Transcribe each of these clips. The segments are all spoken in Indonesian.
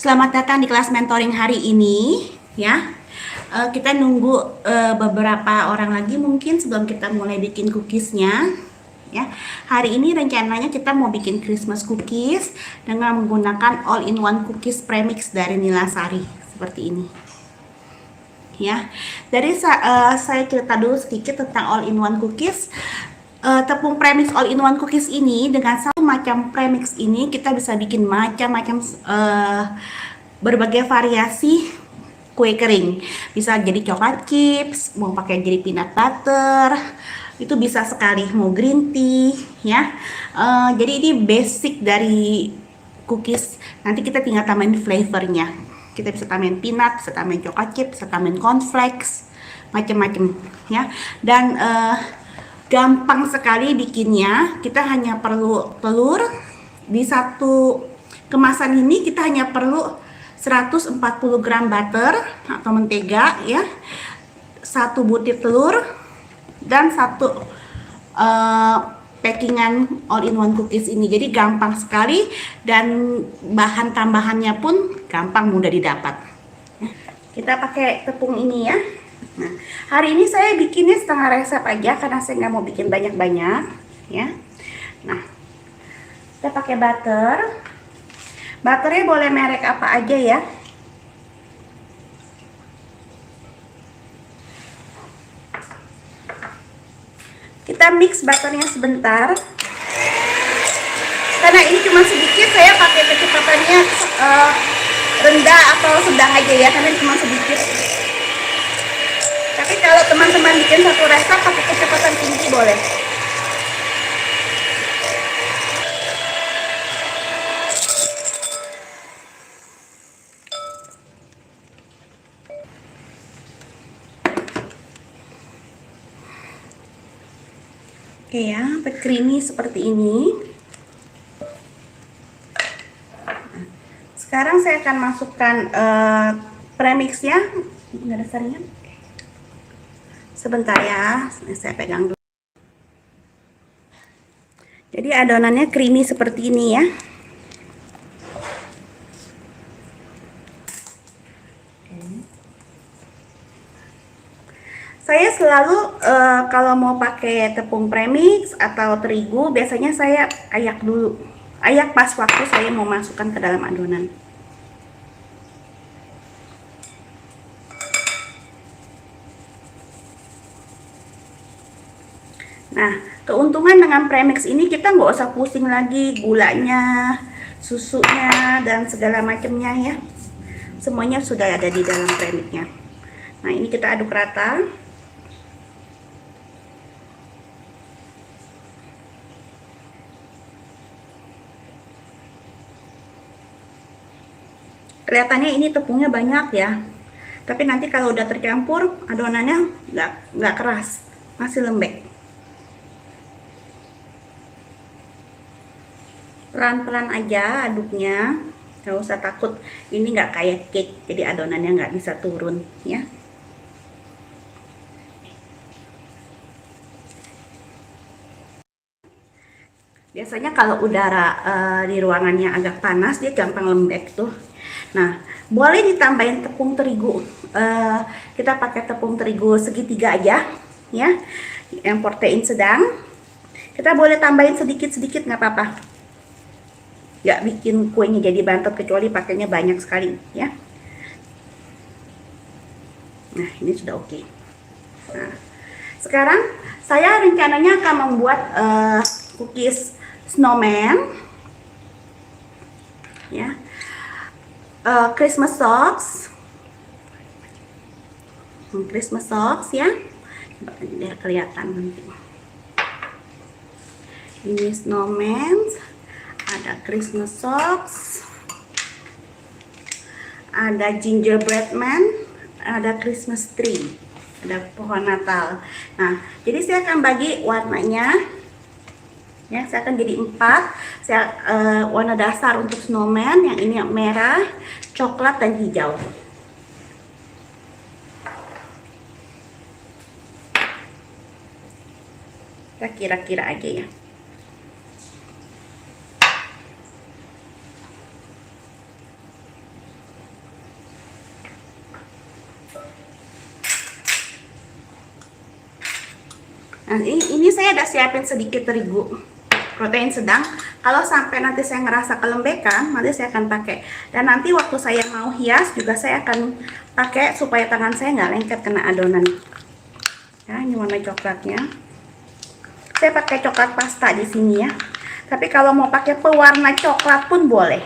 Selamat datang di kelas mentoring hari ini ya. Kita nunggu beberapa orang lagi mungkin sebelum kita mulai bikin cookiesnya ya. Hari ini rencananya kita mau bikin Christmas cookies dengan menggunakan all-in-one cookies premix dari Nilasari seperti ini ya. Jadi saya cerita dulu sedikit tentang all-in-one cookies. Tepung premix all-in-one cookies ini, dengan satu macam premix ini kita bisa bikin macam-macam berbagai variasi kue kering. Bisa jadi coklat chips, mau pakai jadi peanut butter, itu bisa sekali, mau green tea ya. Jadi ini basic dari cookies. Nanti kita tinggal tambahin flavornya. Kita bisa tambahin peanut, bisa tambahin coklat chips, bisa tambahin cornflakes, macam-macam ya. Dan gampang sekali bikinnya. Kita hanya perlu telur. Di satu kemasan ini kita hanya perlu 140 gram butter atau mentega ya, satu butir telur, dan satu packingan all-in-one cookies ini. Jadi gampang sekali dan bahan tambahannya pun gampang, mudah didapat. Kita pakai tepung ini ya. Nah, hari ini saya bikinnya setengah resep aja karena saya nggak mau bikin banyak-banyak ya. Nah, kita pakai butter. Butternya boleh merek apa aja ya. Kita mix butternya sebentar. Karena ini cuma sedikit, saya pakai kecepatannya rendah atau sedang aja ya, karena cuma sedikit. Tapi kalau teman-teman bikin satu resep pakai kecepatan tinggi boleh. Oke ya, sampai creamy seperti ini. Sekarang saya akan masukkan premixnya. Nggak ada saringan. Sebentar ya, saya pegang dulu. Jadi adonannya creamy seperti ini ya. Saya selalu kalau mau pakai tepung premix atau terigu, biasanya saya ayak dulu. Ayak pas waktu saya mau masukkan ke dalam adonan. Nah, keuntungan dengan premix ini kita nggak usah pusing lagi gulanya, susunya, dan segala macamnya ya. Semuanya sudah ada di dalam premixnya. Nah, ini kita aduk rata. Kelihatannya ini tepungnya banyak ya. Tapi nanti kalau udah tercampur, adonannya nggak keras, masih lembek. Pelan-pelan aja aduknya, nggak usah takut ini nggak kayak cake, jadi adonannya nggak bisa turun ya. Biasanya kalau udara di ruangannya agak panas, dia gampang lembek tuh. Nah, boleh ditambahin tepung terigu. Kita pakai tepung terigu segitiga aja ya, yang protein sedang. Kita boleh tambahin sedikit-sedikit, nggak apa-apa. Nggak bikin kuenya jadi bantet, kecuali pakainya banyak sekali ya. Nah, ini sudah oke. Nah, sekarang saya rencananya akan membuat cookies snowman ya. Christmas socks ya, biar kelihatan nanti. Ini snowman, ada Christmas socks, ada gingerbread man, ada Christmas tree, ada pohon Natal. Nah, jadi saya akan bagi warnanya ya. Saya akan jadi 4. Saya warna dasar untuk snowman, yang ini yang merah, coklat, dan hijau. Kita kira-kira aja ya. Nah, ini saya ada siapin sedikit terigu protein sedang. Kalau sampai nanti saya ngerasa kelembekan, nanti saya akan pakai. Dan nanti waktu saya mau hias juga saya akan pakai supaya tangan saya nggak lengket kena adonan. Ya, ini warna coklatnya. Saya pakai coklat pasta di sini ya. Tapi kalau mau pakai pewarna coklat pun boleh.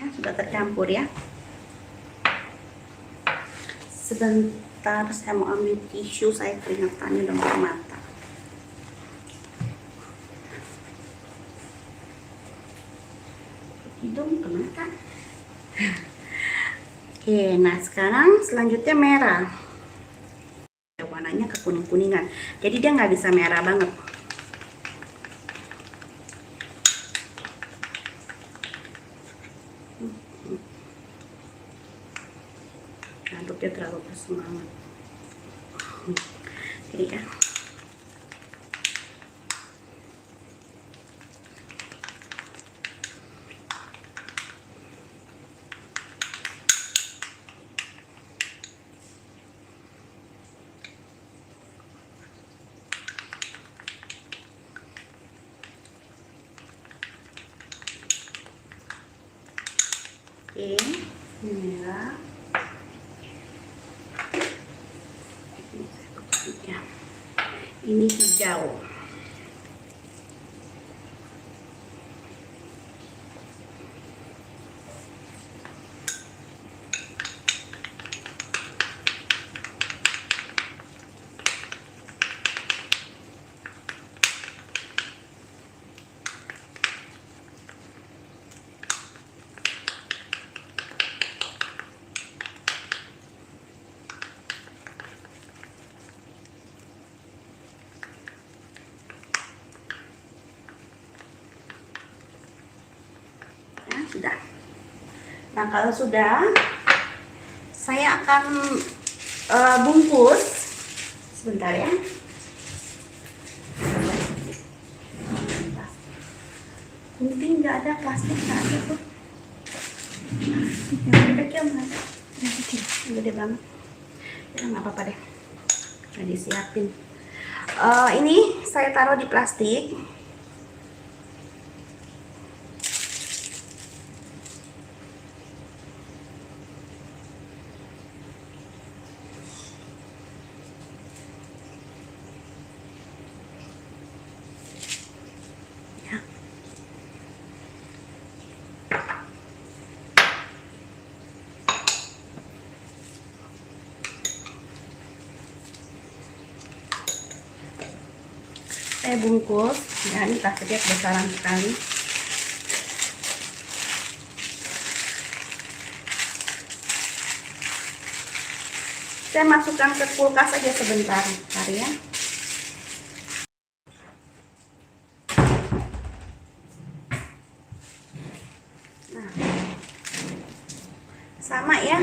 Ya, sudah tercampur ya. Sebentar saya mau ambil tisu, saya keringatannya udah mau mata. Hidung ke mata. Oke, nah sekarang selanjutnya merah. Warnanya ke kuning-kuningan, jadi dia nggak bisa merah banget. Aduknya terlalu bersemangat. Jadi ya. Oke, ini merah. Ini hijau. Sudah. Nah, kalau sudah, saya akan bungkus. Sebentar ya. Mungkin nggak ada plastik, nggak ada tuh. Yang kecil nggak ada. Yang kecil, gede banget. Ya nggak apa-apa deh. Udah disiapin. Ini saya taruh di plastik. Saya bungkus ya, ini plastiknya besaran sekali. Saya masukkan ke kulkas aja sebentar ya. Nah, sama ya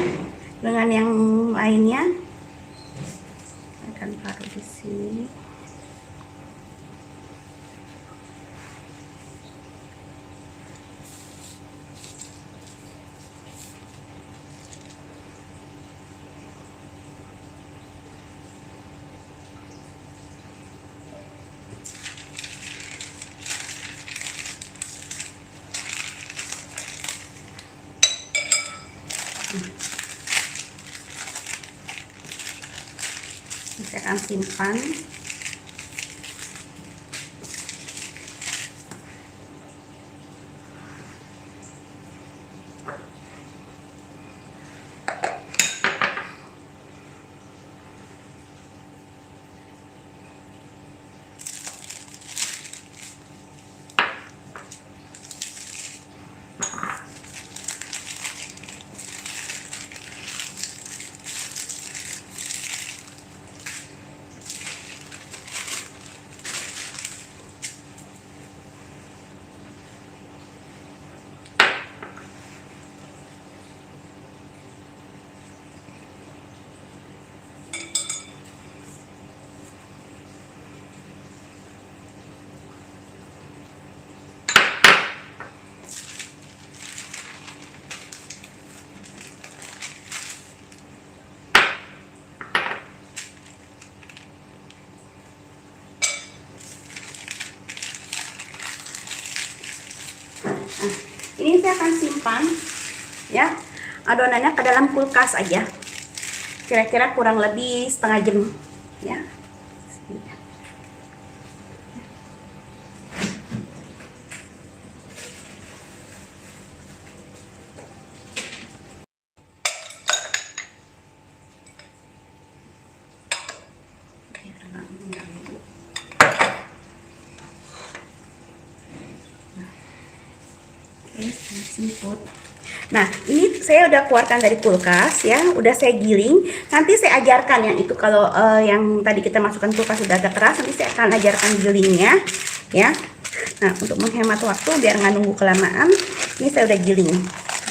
dengan yang lainnya. Akan taruh di sini. Saya akan simpan. Nah, ini saya akan simpan ya adonannya ke dalam kulkas aja. Kira-kira kurang lebih setengah jam ya. Seafood. Nah, ini saya udah keluarkan dari kulkas ya, udah saya giling. Nanti saya ajarkan yang itu kalau yang tadi kita masukkan kulkas sudah agak keras, nanti saya akan ajarkan gilingnya ya. Nah, untuk menghemat waktu biar nggak nunggu kelamaan, ini saya udah giling.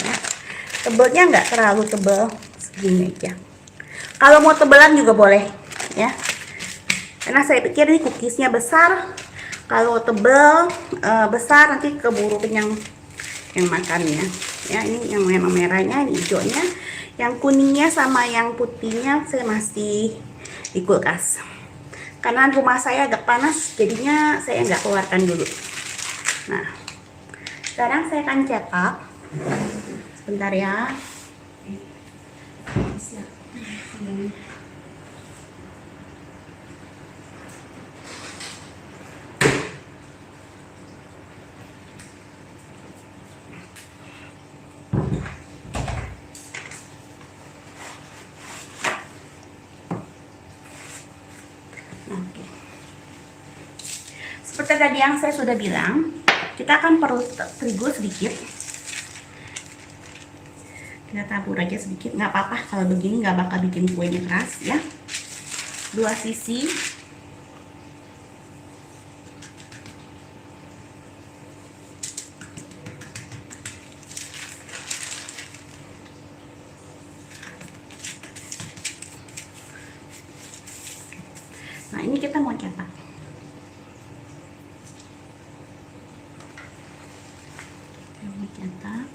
Ya. Tebelnya nggak terlalu tebel, segini aja. Kalau mau tebelan juga boleh ya. Karena saya pikir ini cookiesnya besar. Kalau tebel besar nanti keburu kenyang yang makannya ya. Ini yang memang merahnya, ini hijaunya, yang kuningnya sama yang putihnya saya masih di kulkas karena rumah saya agak panas, jadinya saya nggak keluarkan dulu. Nah, sekarang saya akan cetak. Sebentar ya. Oke. Seperti tadi yang saya sudah bilang, kita akan perlu terigu sedikit. Kita tabur aja sedikit, nggak apa-apa kalau begini, nggak bakal bikin kuenya keras ya. 2 sisi. Nah, ini kita mau cetak. Kita mau cetak.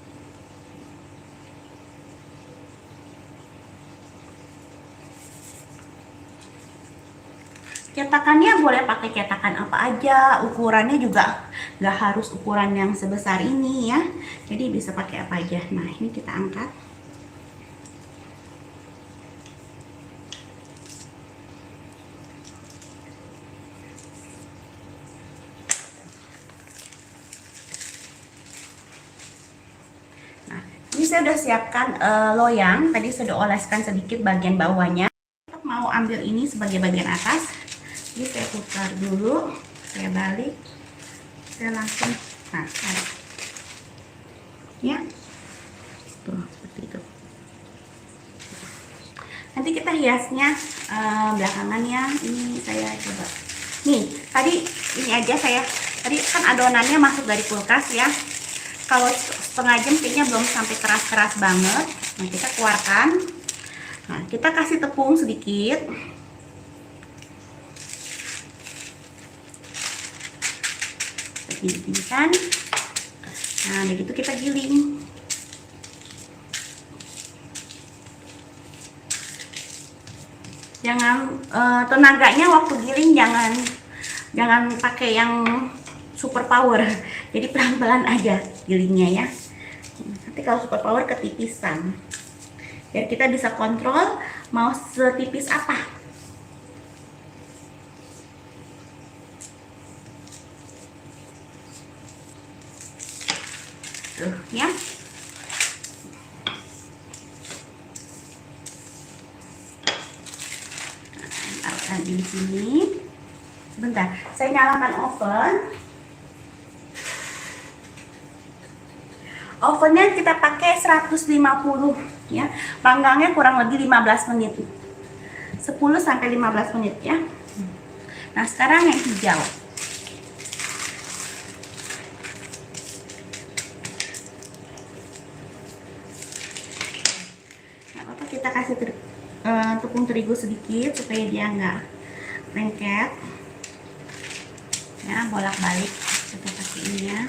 Cetakannya boleh pakai cetakan apa aja, ukurannya juga nggak harus ukuran yang sebesar ini ya. Jadi bisa pakai apa aja. Nah, ini kita angkat. Ini saya udah siapkan loyang, tadi sudah oleskan sedikit bagian bawahnya. Mau ambil ini sebagai bagian atas, jadi saya putar dulu, saya balik, saya langsung, nah, ya, tuh seperti itu. Nanti kita hiasnya belakangan ya. Ini saya coba. Nih, tadi ini aja saya, tadi kan adonannya masuk dari kulkas ya. Kalau setengah jam kayaknya belum sampai keras-keras banget. Nah, kita keluarkan. Nah, kita kasih tepung sedikit. Giling-gilingkan. Nah, begitu kita giling. Jangan tenaganya waktu giling jangan pakai yang super power. Jadi pelan-pelan aja gilingnya ya. Nanti kalau super power ketipisan. Biar kita bisa kontrol mau setipis apa. Tuh ya. Taruh di sini. Sebentar, saya nyalakan oven. Ovennya kita pakai 150 ya. Panggangnya kurang lebih 15 menit. 10 sampai 15 menit ya. Nah, sekarang yang hijau. Nggak apa-apa, kita kasih tepung terigu sedikit supaya dia nggak lengket. Ya, bolak-balik kita pakai ini ya.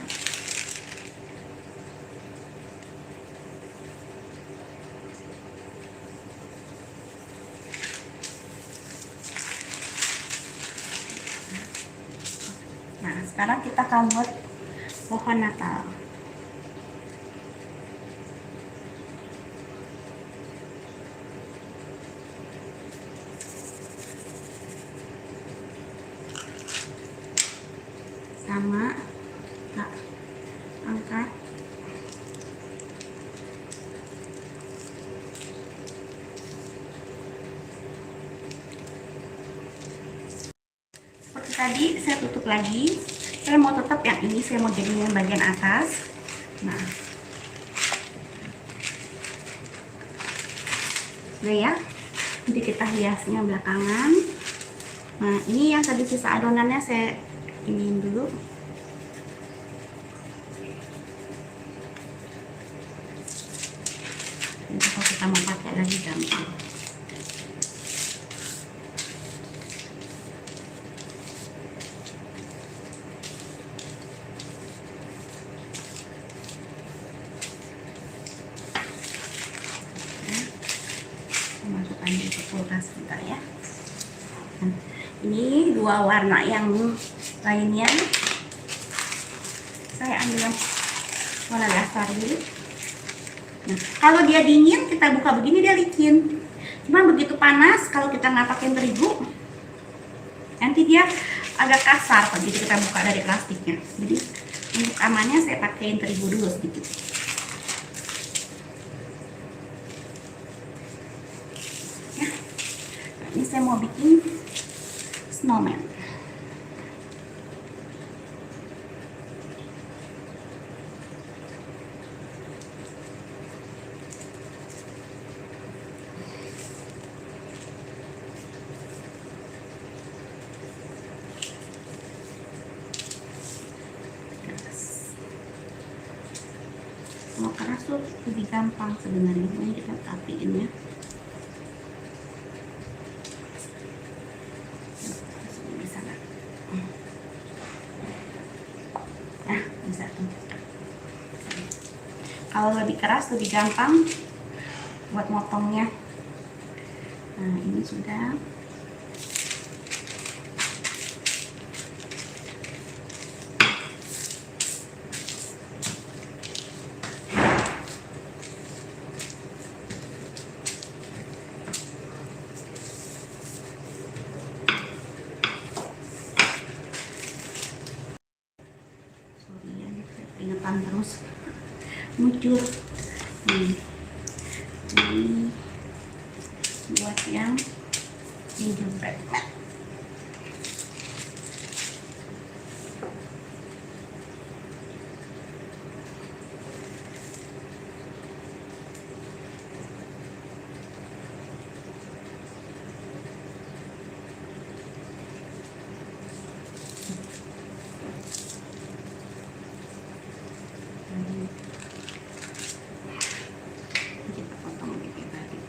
Nah, sekarang kita akan buat pohon Natal. sama, kita angkat. Seperti tadi saya tutup lagi. Saya mau tetap yang ini, saya mau jadikan bagian atas. Nah, udah ya. Nanti kita hiasnya belakangan. Nah, ini yang tadi sisa adonannya saya iniin dulu. Nanti kalau kita mau pakai lagi gampang. Masukkan di kulkas sebentar ya. Nah, ini dua warna yang lainnya saya ambil warna dasar dulu. Nah, kalau dia dingin kita buka begini dia licin. Cuma begitu panas kalau kita nggak pakai terigu nanti dia agak kasar begitu kita buka dari plastiknya. Jadi untuk amannya saya pakai terigu dulu sedikit. Ini saya mau bikin snowman. Mau keras tuh lebih gampang sebenarnya, ini kita rapiin ya. Bisa tuh. Kalau lebih keras lebih gampang buat motongnya. Nah, ini sudah. Ingetan terus muncul ini buat yang gingerbread. Kita potong kayak tadi.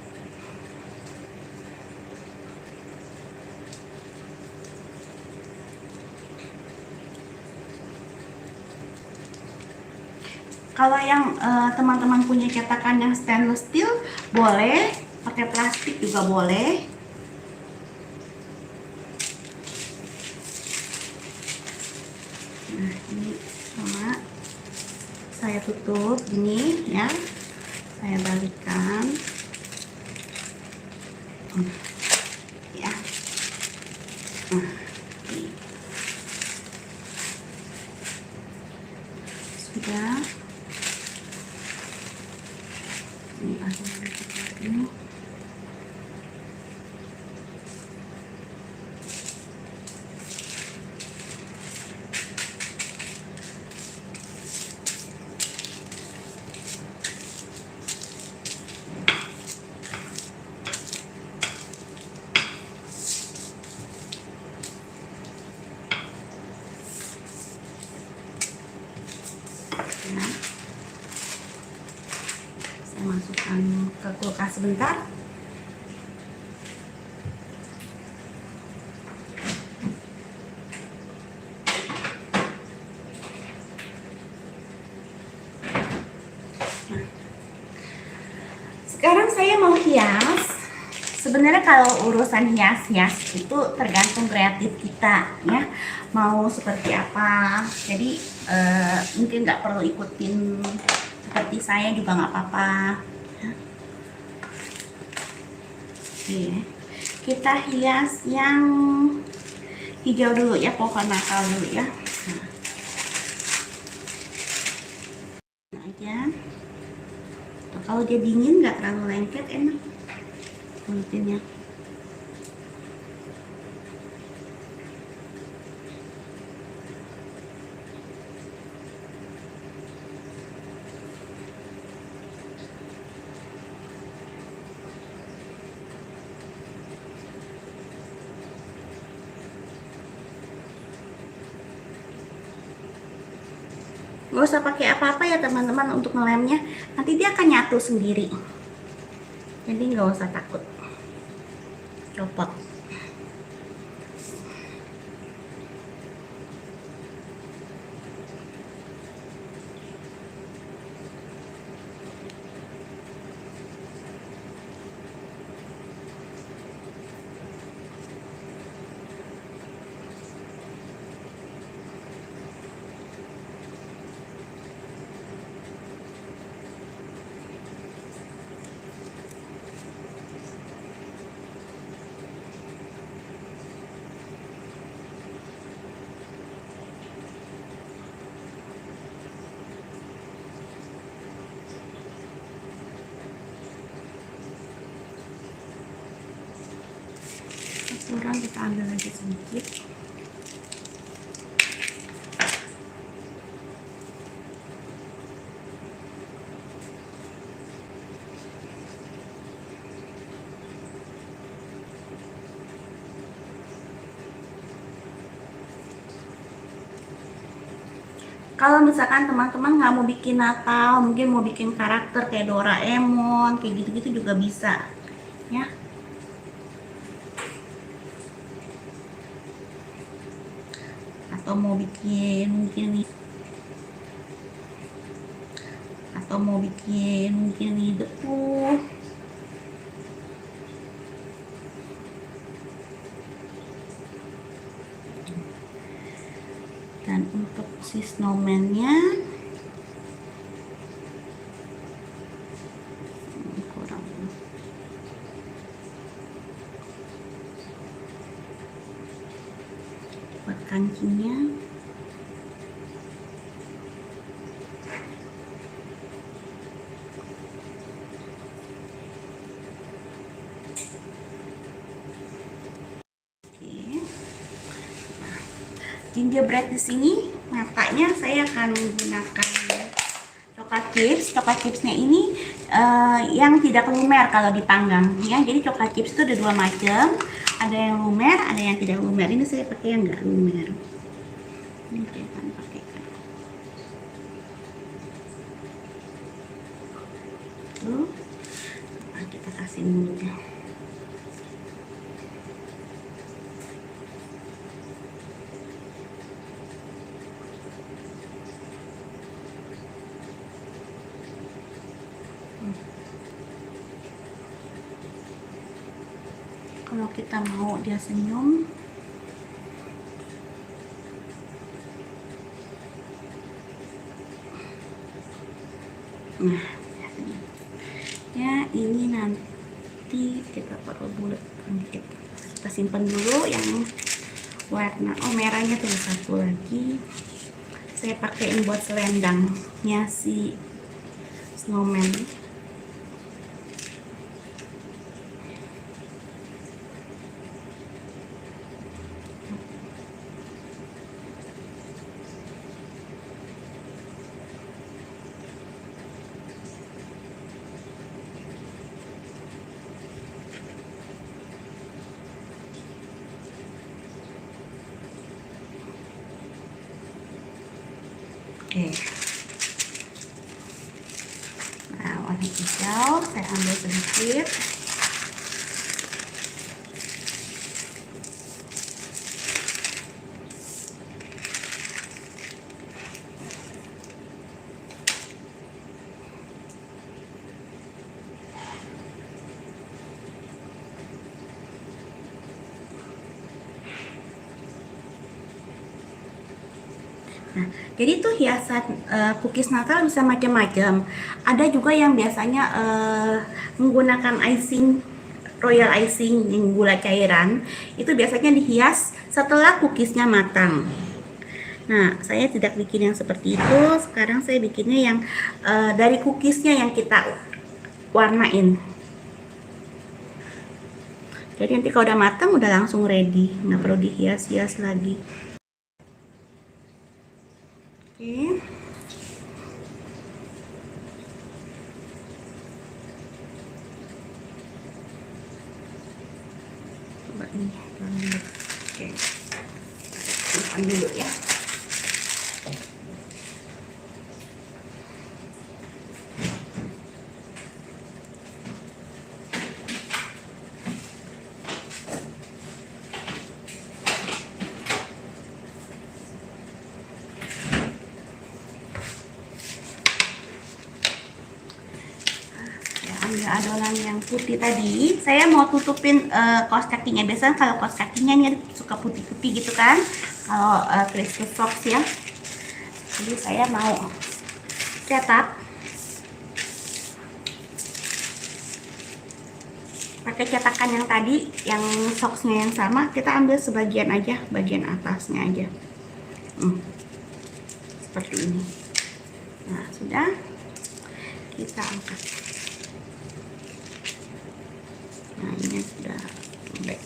Kalau yang teman-teman punya cetakan yang stainless steel boleh, pakai plastik juga boleh. Nah, ini sama saya tutup gini ya, saya balikkan ya. Nah, ini. Sudah ini ada ini. Nah, saya masukkan ke kulkas sebentar. Nah, sekarang saya mau hias. Sebenarnya kalau urusan hias-hias itu tergantung kreatif kita ya, mau seperti apa. Jadi mungkin nggak perlu ikutin seperti saya juga nggak apa-apa. Oke, kita hias yang hijau dulu ya, pohon Natal dulu ya. Nah, Kalau dia dingin nggak terlalu lengket, enak kulitnya. Nggak usah pakai apa-apa ya teman-teman untuk ngelemnya, nanti dia akan nyatu sendiri, jadi nggak usah takut copot. Kurang kita ambil lagi sedikit. Kalau misalkan teman-teman nggak mau bikin Natal, mungkin mau bikin karakter kayak Doraemon, kayak gitu-gitu juga bisa, ya. Atau mau bikin mungkin nih depu. Dan untuk si snowman-nya kurang, buat kancingnya. Gingerbread di sini matanya saya akan menggunakan coklat chips. Coklat chipsnya ini yang tidak lumer kalau dipanggang ya. Jadi coklat chips itu ada dua macam, ada yang lumer, ada yang tidak lumer. Ini saya pakai yang nggak lumer. Ini saya akan pakai. Tuh, kita kasih mulutnya. Kalau kita mau dia senyum, nah ya ini nanti kita perlu bulat dikit. Kita simpan dulu yang warna merahnya tuh satu lagi. Saya pakaiin buat selendangnya si snowman. Oke. Nah, warna hijau saya ambil sedikit. Nah, jadi tuh hiasan cookies Natal bisa macam-macam. Ada juga yang biasanya menggunakan icing, royal icing yang gula cairan. Itu biasanya dihias setelah cookiesnya matang. Nah, saya tidak bikin yang seperti itu. Sekarang saya bikinnya yang dari cookiesnya yang kita warnain. Jadi nanti kalau udah matang udah langsung ready, nggak perlu dihias-hias lagi. Oke. Coba ini. Oke. Simpan dulu ya. Ambil adonan yang putih tadi, saya mau tutupin kaos kakinya. Biasanya kalau kaos kakinya ini suka putih-putih gitu kan, kalau Crispy Fox ya. Jadi saya mau cetak pakai cetakan yang tadi, yang soksnya yang sama. Kita ambil sebagian aja, bagian atasnya aja, seperti ini. Nah, sudah, kita angkat. Nah, ini sudah lembek.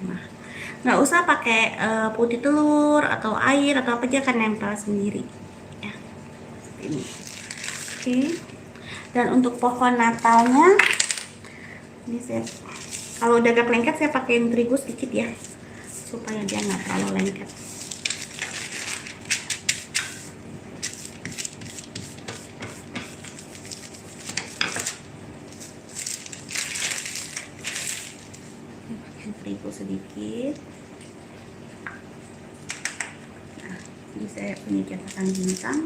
Nah, nggak usah pakai putih telur atau air atau apa aja, kan nempel sendiri ya, ini. Oke. Dan untuk pohon Natalnya ini saya, kalau udah agak lengket saya pakein terigu sedikit ya, supaya dia nggak terlalu lengket. Terigu sedikit. Nah, ini saya punya cetakan bintang.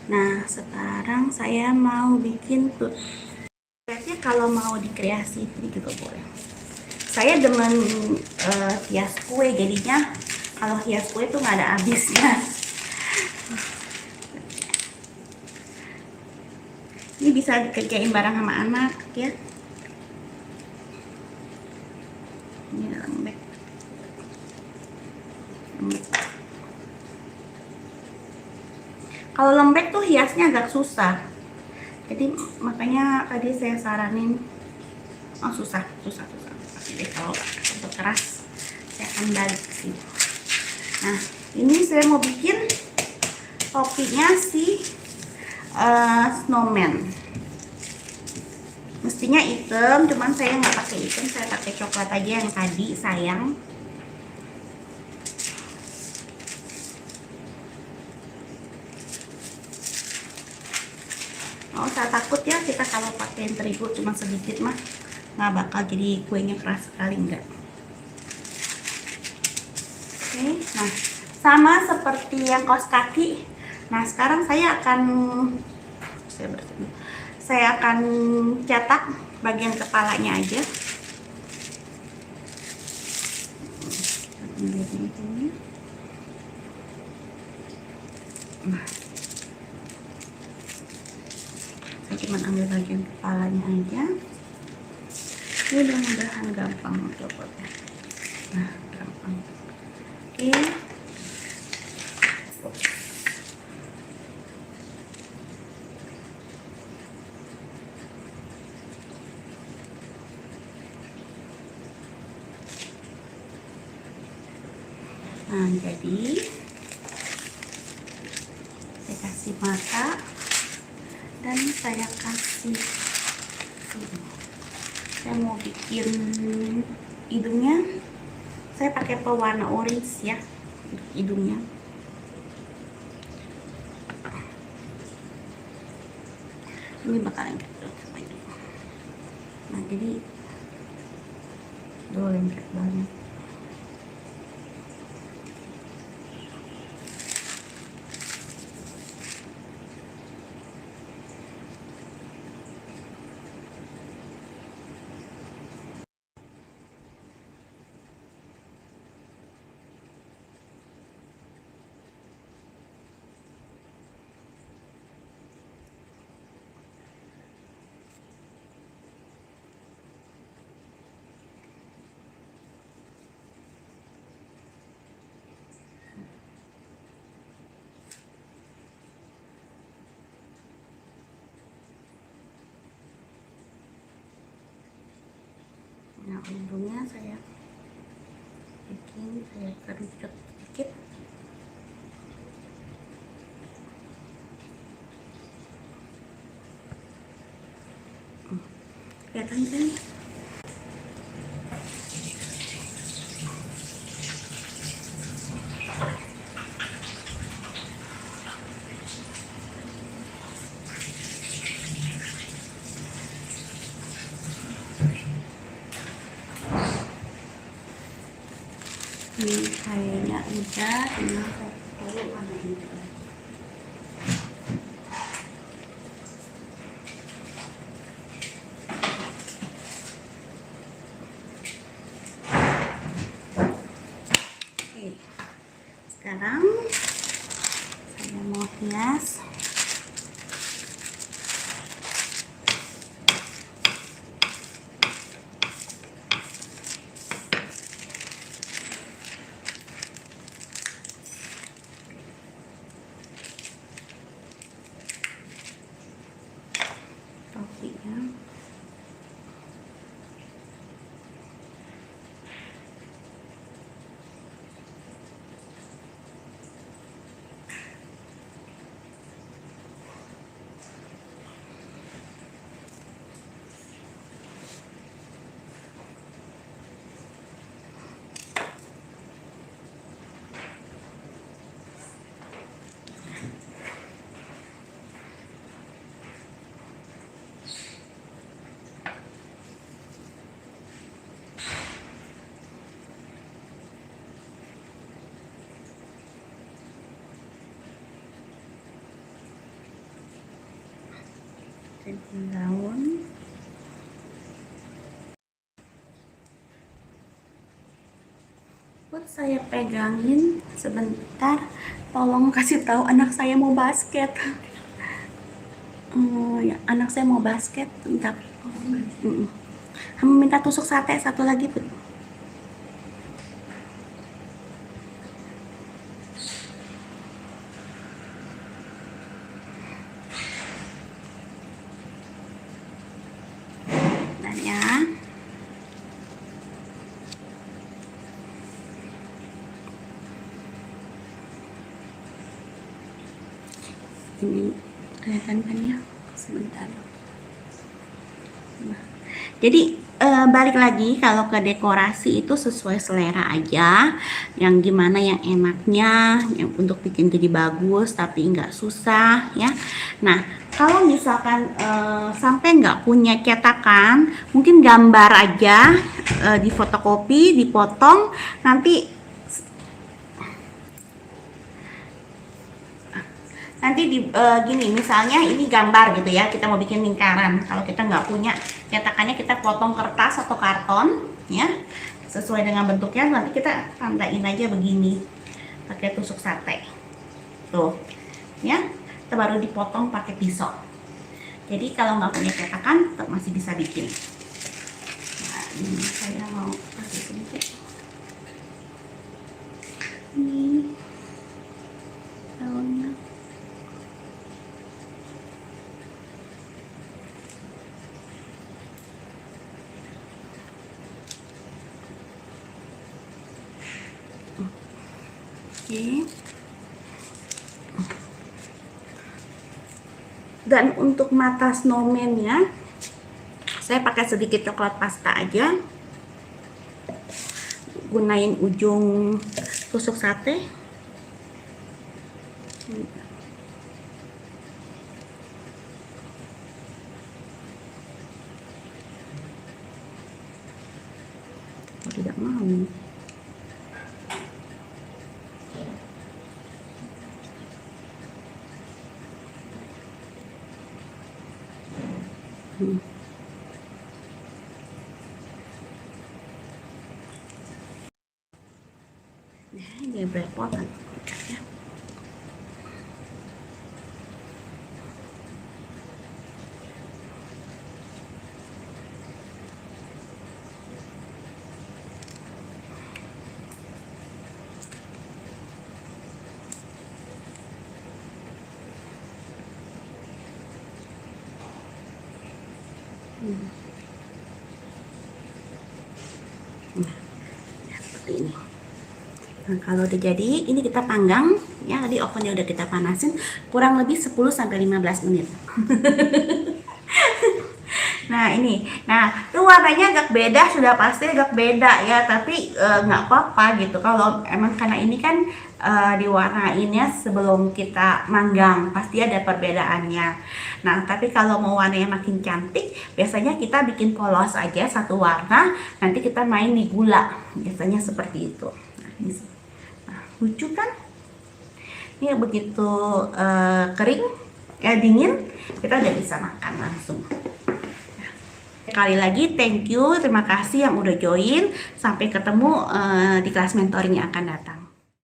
Nah, sekarang saya mau bikin tuh. Biasanya kalau mau dikreasi juga boleh. Saya demen hias kue, jadinya kalau hias kue tuh nggak ada habisnya. Ini bisa dikerjain bareng sama anak ya. Ini lembek. Kalau lembek tuh hiasnya agak susah. Jadi makanya tadi saya saranin, susah. Jadi kalau untuk keras saya akan balik sih. Nah, ini saya mau bikin topinya si snowman. Mestinya hitam, cuman saya nggak pakai hitam, saya pakai coklat aja yang tadi, sayang. Oh, saya takut ya kita kalau pakai terigu cuma sedikit mah nggak bakal jadi kuenya keras sekali, enggak. Oke, nah sama seperti yang kaos kaki. Nah, sekarang saya akan cetak bagian kepalanya aja. Nah, saya cuma ambil bagian kepalanya aja. Ini mudah-mudahan gampang untuk potnya. Nah, gampang. Oke. Nah, jadi saya kasih mata dan saya kasih ini. Saya mau bikin hidungnya, saya pakai pewarna orange ya untuk hidungnya. Ini bakalan gitu. Nah, jadi Duh, lengket banget. Nah, ujungnya saya kerucut sedikit. Kelihatan kan? Ini kayaknya udah, tinggal saya taruh warna ini. Oke, sekarang saya mau hias. Topinya. Daun. Buat saya pegangin sebentar, tolong kasih tahu anak saya mau basket. Ya, anak saya mau basket, bentar. Kamu minta tusuk sate satu lagi, Put. Dan ya. Ini kelihatan kan ya, sebentar. Nah, jadi balik lagi, kalau ke dekorasi itu sesuai selera aja, yang gimana yang enaknya, yang untuk bikin jadi bagus tapi nggak susah ya. Nah, kalau misalkan sampai nggak punya cetakan, mungkin gambar aja, di fotokopi, dipotong, nanti gini, misalnya ini gambar gitu ya, kita mau bikin lingkaran. Kalau kita nggak punya cetakannya, kita potong kertas atau karton ya, sesuai dengan bentuknya, nanti kita tandain aja begini pakai tusuk sate tuh ya, kita baru dipotong pakai pisau. Jadi kalau nggak punya cetakan tetap masih bisa bikin. Nah, ini saya mau kasih sedikit ini daunnya. Oke. Dan untuk mata snowman-nya, saya pakai sedikit coklat pasta aja. Gunain ujung tusuk sate. tidak mau. Nah, ini belepotan ya. Nah, ya, seperti ini. Nah, kalau udah jadi, ini kita panggang ya. Tadi ovennya udah kita panasin kurang lebih 10 sampai 15 menit. Nah ini, nah itu warnanya agak beda, sudah pasti agak beda ya, tapi nggak apa-apa gitu. Kalau emang karena ini kan diwarnainnya sebelum kita manggang, pasti ada perbedaannya. Nah tapi kalau mau warnanya makin cantik, biasanya kita bikin polos aja satu warna, nanti kita main di gula, biasanya seperti itu. Nah, ini, nah, lucu kan? Ini begitu kering, ya dingin, kita udah bisa makan langsung. Sekali lagi thank you, terima kasih yang udah join. Sampai ketemu di kelas mentoring yang akan datang.